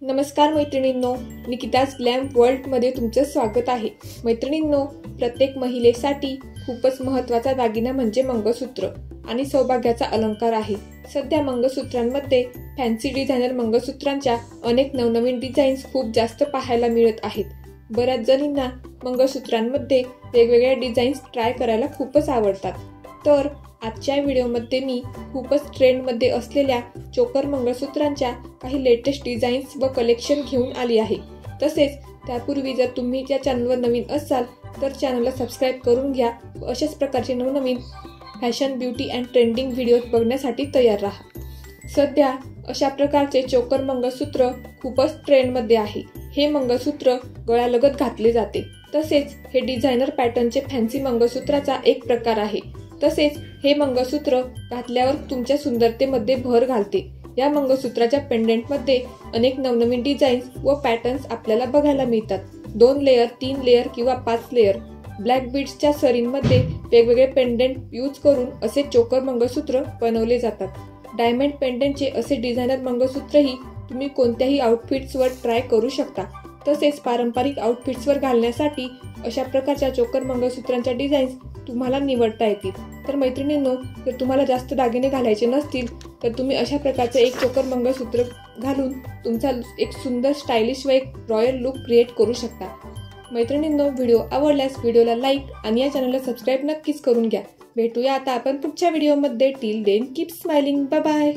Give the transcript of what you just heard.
नमस्कार मैत्रिणींनो, निकिताज ग्लॅम वर्ल्डमध्ये तुमचं स्वागत आहे। मैत्रिणींनो, प्रत्येक महिलेसाठी खूपच महत्त्वाचा दागिना म्हणजे मंगळसूत्र आणि सौभाग्याचा अलंकार आहे। सध्या मंगळसूत्रांमध्ये फॅन्सी डिझायनर मंगळसूत्रांच्या अनेक नवनवीन डिझाईन्स खूप जास्त पाहायला मिळत आहेत। बऱ्याच जणींना मंगळसूत्रांमध्ये वेगवेगळ्या डिझाईन्स ट्राय करायला खूपच आवडतात। तर आजच्या व्हिडिओमध्ये मी खूपच ट्रेंडमध्ये असलेल्या चोकर मंगळसूत्रांच्या काही लेटेस्ट डिझाईन्स व कलेक्शन घेऊन आली आहे। तसेच त्यापूर्वी जर तुम्ही या चॅनलवर नवीन असाल तर चॅनलला सबस्क्राइब करून घ्या व अशाच प्रकारचे नवनवीन fashion, beauty and trending videos बघण्यासाठी तयार राहा। सध्या अशा प्रकारचे चोकर मंगळसूत्र खूपच ट्रेंडमध्ये आहे। हे मंगळसूत्र गळ्यालगत घातले जाते। तसेच हे डिझायनर पॅटर्नचे फॅन्सी मंगळसूत्राचा एक प्रकार आहे। तसेच हे मंगळसूत्र घातल्यावर तुमच्या सुंदरतेमध्ये भर घालते। या मंगळसूत्राच्या पेंडंटमध्ये अनेक नवनवीन डिझाईन्स व पॅटर्न्स आपल्याला बघायला मिळतात। 2 लेयर, 3 लेयर किंवा 5 लेयर ब्लॅक बीड्सच्या सरींमध्ये वेगवेगळे पेंडंट यूज करून असे चोकर मंगळसूत्र बनवले जातात। डायमंड पेंडंटचे असे डिझायनर मंगळसूत्रही तुम्ही कोणत्याही आउटफिट्सवर ट्राय करू शकता। तसेच पारंपरिक आउटफिट्सवर घालण्यासाठी अशा प्रकारच्या चोकर मंगळसूत्रांच्या डिझाईन्स तुम्हाला निवडता येतील। तर मैत्रिणींनो, जर तुम्हाला जास्त दागिने घालायचे नसतील तर तुम्ही अशा प्रकारचे एक चोकर मंगळसूत्र घालून तुमचा एक सुंदर, स्टायलिश व एक रॉयल लुक क्रिएट करू शकता। मैत्रिणींनो, व्हिडिओ आवडल्यास व्हिडिओला लाईक आणि या चॅनलला सबस्क्राइब नक्कीच करून घ्या। भेटूया आता आपण पुढच्या व्हिडिओमध्ये। Till then keep smiling, bye bye.